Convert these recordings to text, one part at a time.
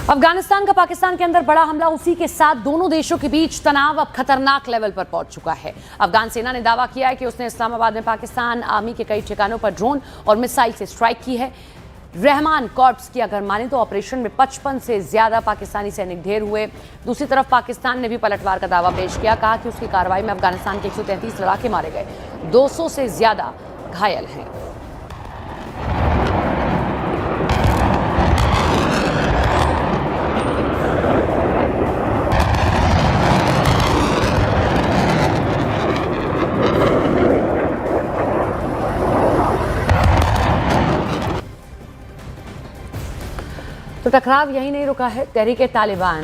अफगानिस्तान का पाकिस्तान के अंदर बड़ा हमला, उसी के साथ दोनों देशों के बीच तनाव अब खतरनाक लेवल पर पहुंच चुका है। अफगान सेना ने दावा किया है कि उसने इस्लामाबाद में पाकिस्तान आर्मी के कई ठिकानों पर ड्रोन और मिसाइल से स्ट्राइक की है। रहमान कॉर्प्स की अगर माने तो ऑपरेशन में 55 से ज्यादा पाकिस्तानी सैनिक ढेर हुए। दूसरी तरफ पाकिस्तान ने भी पलटवार का दावा पेश किया, कहा कि उसकी कार्रवाई में अफगानिस्तान के 133 लड़ाके मारे गए, 200 से ज्यादा घायल हैं। तो टकराव यही नहीं रुका है। तहरीक-ए-तालिबान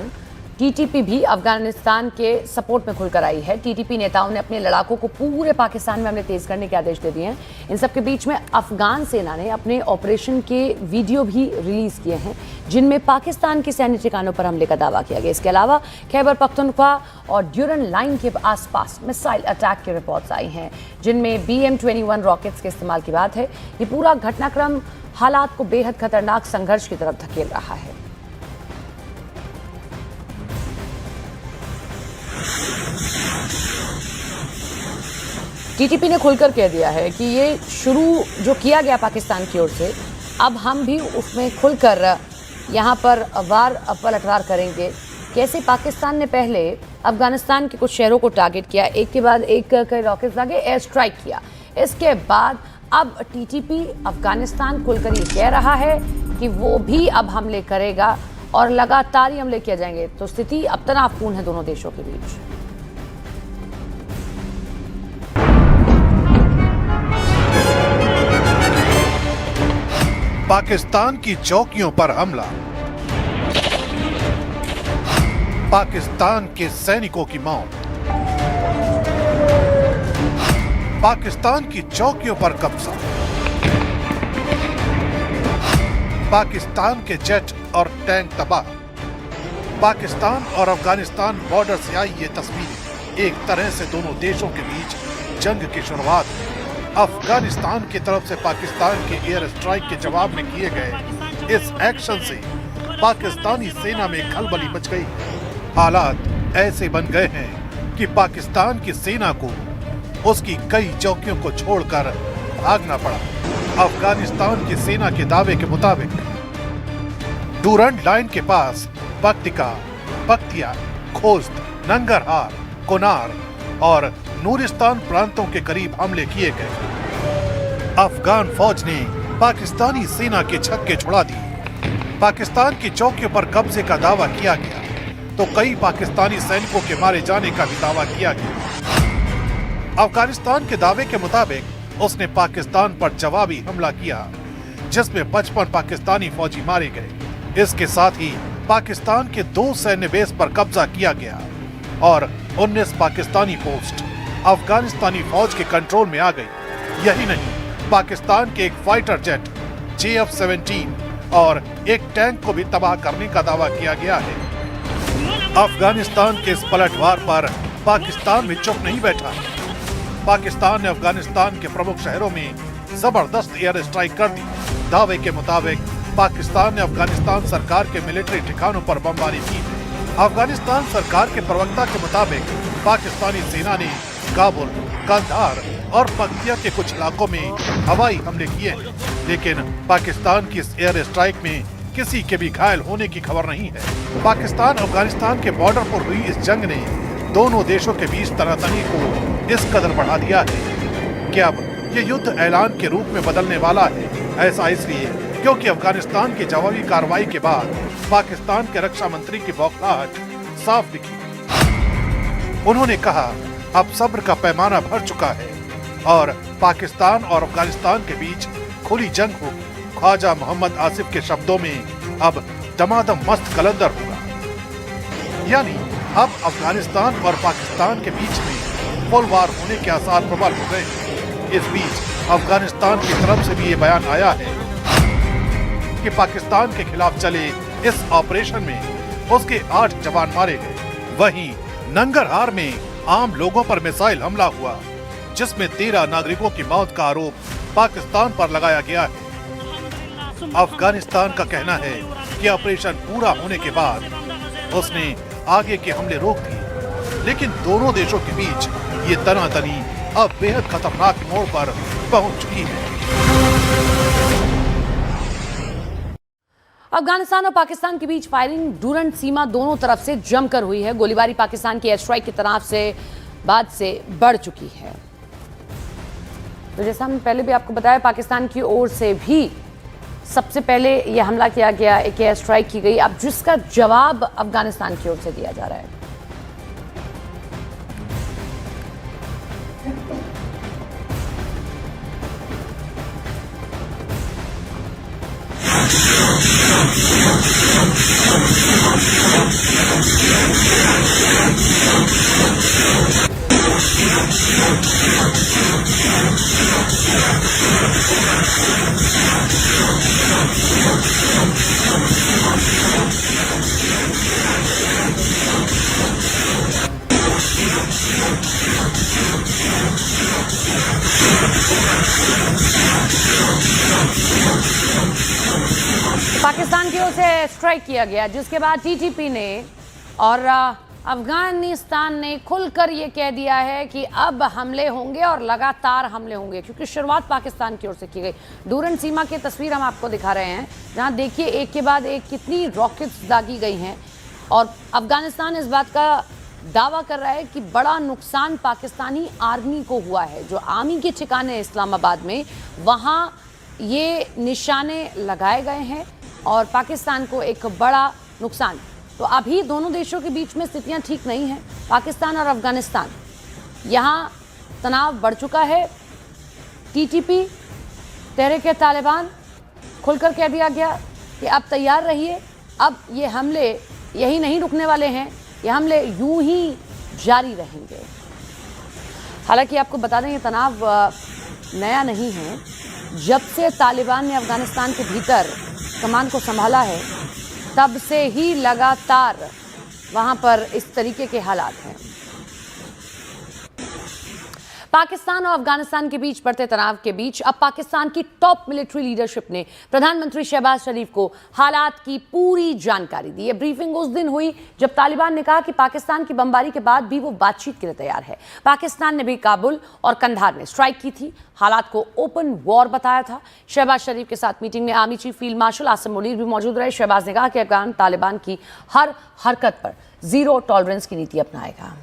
टीटीपी भी अफगानिस्तान के सपोर्ट में खुलकर आई है। टीटीपी नेताओं ने अपने लड़ाकों को पूरे पाकिस्तान में हमले तेज करने के आदेश दे दिए हैं। इन सब के बीच में अफगान सेना ने अपने ऑपरेशन के वीडियो भी रिलीज किए हैं, जिनमें पाकिस्तान के सैन्य ठिकानों पर हमले का दावा किया गया। इसके अलावा खैबर पख्तूनख्वा और ड्यूरन लाइन के आसपास मिसाइल अटैक की रिपोर्ट्स आई हैं, जिनमें BM-21 रॉकेट्स के इस्तेमाल की बात है। ये पूरा घटनाक्रम हालात को बेहद खतरनाक संघर्ष की तरफ धकेल रहा है। टीटीपी ने खुलकर कह दिया है कि ये शुरू जो किया गया पाकिस्तान की ओर से, अब हम भी उसमें खुलकर यहाँ पर वार पलटवार करेंगे। कैसे पाकिस्तान ने पहले अफगानिस्तान के कुछ शहरों को टारगेट किया, एक के बाद एक कई रॉकेट्स लगे, एयर स्ट्राइक किया। इसके बाद अब टीटीपी अफगानिस्तान खुलकर ये कह रहा है कि वो भी अब हमले करेगा और लगातार ही हमले किए जाएंगे। तो स्थिति अब तनावपूर्ण है दोनों देशों के बीच। पाकिस्तान की चौकियों पर हमला, पाकिस्तान के सैनिकों की मौत, पाकिस्तान की चौकियों पर कब्जा, पाकिस्तान के जेट और टैंक तबाह। पाकिस्तान और अफगानिस्तान बॉर्डर से आई ये तस्वीरें एक तरह से दोनों देशों के बीच जंग की शुरुआत है। अफगानिस्तान की तरफ से पाकिस्तान के एयर स्ट्राइक के जवाब में किए गए इस एक्शन से पाकिस्तानी सेना में खलबली मच गई। हालात ऐसे बन गए हैं कि पाकिस्तान की सेना को उसकी कई चौकियों को छोड़कर भागना पड़ा। अफगानिस्तान की सेना के दावे के मुताबिक डूरन लाइन के पास पक्तिका, पक्तिया, खोस्त, नंगरहार, कोनार और नूरिस्तान प्रांतों के करीब हमले किए गए। अफगान फौज ने पाकिस्तानी सेना के छक्के छुड़ा दिए। पाकिस्तान की चौकियों पर कब्जे का दावा किया गया तो कई पाकिस्तानी सैनिकों के मारे जाने का भी दावा किया गया। अफगानिस्तान के दावे के मुताबिक उसने पाकिस्तान पर जवाबी हमला किया, जिसमें 55 पाकिस्तानी फौजी मारे गए। इसके साथ ही पाकिस्तान के 2 सैन्य बेस पर कब्जा किया गया और 19 पाकिस्तानी पोस्ट अफगानिस्तानी फौज के कंट्रोल में आ गई। यही नहीं, पाकिस्तान के एक फाइटर जेट JF-17 और एक टैंक को भी तबाह करने का दावा किया गया है। अफगानिस्तान के इस पलटवार पर पाकिस्तान भी चुप नहीं बैठा। पाकिस्तान ने अफगानिस्तान के प्रमुख शहरों में जबरदस्त एयर स्ट्राइक कर दी। दावे के मुताबिक पाकिस्तान ने अफगानिस्तान सरकार के मिलिट्री ठिकानों पर बमबारी की। अफगानिस्तान सरकार के प्रवक्ता के मुताबिक पाकिस्तानी सेना ने काबुल, कंधार और पक्तिया के कुछ इलाकों में हवाई हमले किए, लेकिन पाकिस्तान की इस एयर स्ट्राइक में किसी के भी घायल होने की खबर नहीं है। पाकिस्तान अफगानिस्तान के बॉर्डर पर हुई इस जंग ने दोनों देशों के बीच तनातनी को इस कदर बढ़ा दिया है कि अब ये युद्ध ऐलान के रूप में बदलने वाला है। ऐसा इसलिए क्योंकि अफगानिस्तान की जवाबी कार्रवाई के बाद पाकिस्तान के रक्षा मंत्री की बौखलाहट साफ दिखी। उन्होंने कहा, अब सब्र का पैमाना भर चुका है और पाकिस्तान और अफगानिस्तान के बीच खुली जंग होगी। ख्वाजा मोहम्मद आसिफ के शब्दों में अब दमादम मस्त कलंदर होगा, यानी अब अफगानिस्तान और पाकिस्तान के बीच में फुल वार होने के आसार प्रबल हो गए। इस बीच अफगानिस्तान की तरफ से भी ये बयान आया है कि पाकिस्तान के खिलाफ चले इस ऑपरेशन में उसके 8 जवान मारे गए। वहीं नंगरहार में आम लोगों पर मिसाइल हमला हुआ, जिसमें 13 नागरिकों की मौत का आरोप पाकिस्तान पर लगाया गया है। अफगानिस्तान का कहना है कि ऑपरेशन पूरा होने के बाद उसने आगे के हमले रोक दिए, लेकिन दोनों देशों के बीच ये तनातनी अब बेहद खतरनाक मोड़ पर पहुंच चुकी है। अफगानिस्तान और पाकिस्तान के बीच फायरिंग डूरंट सीमा दोनों तरफ से जमकर हुई है। गोलीबारी पाकिस्तान की एयर स्ट्राइक की तनाव से बाद से बढ़ चुकी है। तो जैसा हमने पहले भी आपको बताया, पाकिस्तान की ओर से भी सबसे पहले यह हमला किया गया, एक एयर स्ट्राइक की गई, अब जिसका जवाब अफगानिस्तान की ओर से दिया जा रहा है। पाकिस्तान की ओर से स्ट्राइक किया गया, जिसके बाद टीटीपी ने और अफगानिस्तान ने खुलकर ये कह दिया है कि अब हमले होंगे और लगातार हमले होंगे, क्योंकि शुरुआत पाकिस्तान की ओर से की गई। डूरंट सीमा की तस्वीर हम आपको दिखा रहे हैं, जहां देखिए एक के बाद एक कितनी रॉकेट्स दागी गई हैं, और अफगानिस्तान इस बात का दावा कर रहा है कि बड़ा नुकसान पाकिस्तानी आर्मी को हुआ है। जो आर्मी के ठिकाने इस्लामाबाद में, वहाँ ये निशाने लगाए गए हैं और पाकिस्तान को एक बड़ा नुकसान। तो अभी दोनों देशों के बीच में स्थितियां ठीक नहीं हैं। पाकिस्तान और अफगानिस्तान, यहाँ तनाव बढ़ चुका है। टीटीपी, तहरीक-ए-तालिबान, खुलकर कह दिया गया कि अब तैयार रहिए, अब ये हमले यही नहीं रुकने वाले हैं, ये हमले यूं ही जारी रहेंगे। हालांकि आपको बता दें, ये तनाव नया नहीं है। जब से तालिबान ने अफगानिस्तान के भीतर कमान को संभाला है, तब से ही लगातार वहां पर इस तरीके के हालात हैं। पाकिस्तान और अफगानिस्तान के बीच बढ़ते तनाव के बीच अब पाकिस्तान की टॉप मिलिट्री लीडरशिप ने प्रधानमंत्री शहबाज शरीफ को हालात की पूरी जानकारी दी। ये ब्रीफिंग उस दिन हुई जब तालिबान ने कहा कि पाकिस्तान की बमबारी के बाद भी वो बातचीत के लिए तैयार है। पाकिस्तान ने भी काबुल और कंधार में स्ट्राइक की थी, हालात को ओपन वॉर बताया था। शहबाज शरीफ के साथ मीटिंग में army chief field marshal Asim Munir भी मौजूद रहे। शहबाज ने कहा कि अफगान तालिबान की हर हरकत पर जीरो टॉलरेंस की नीति अपनाएगा।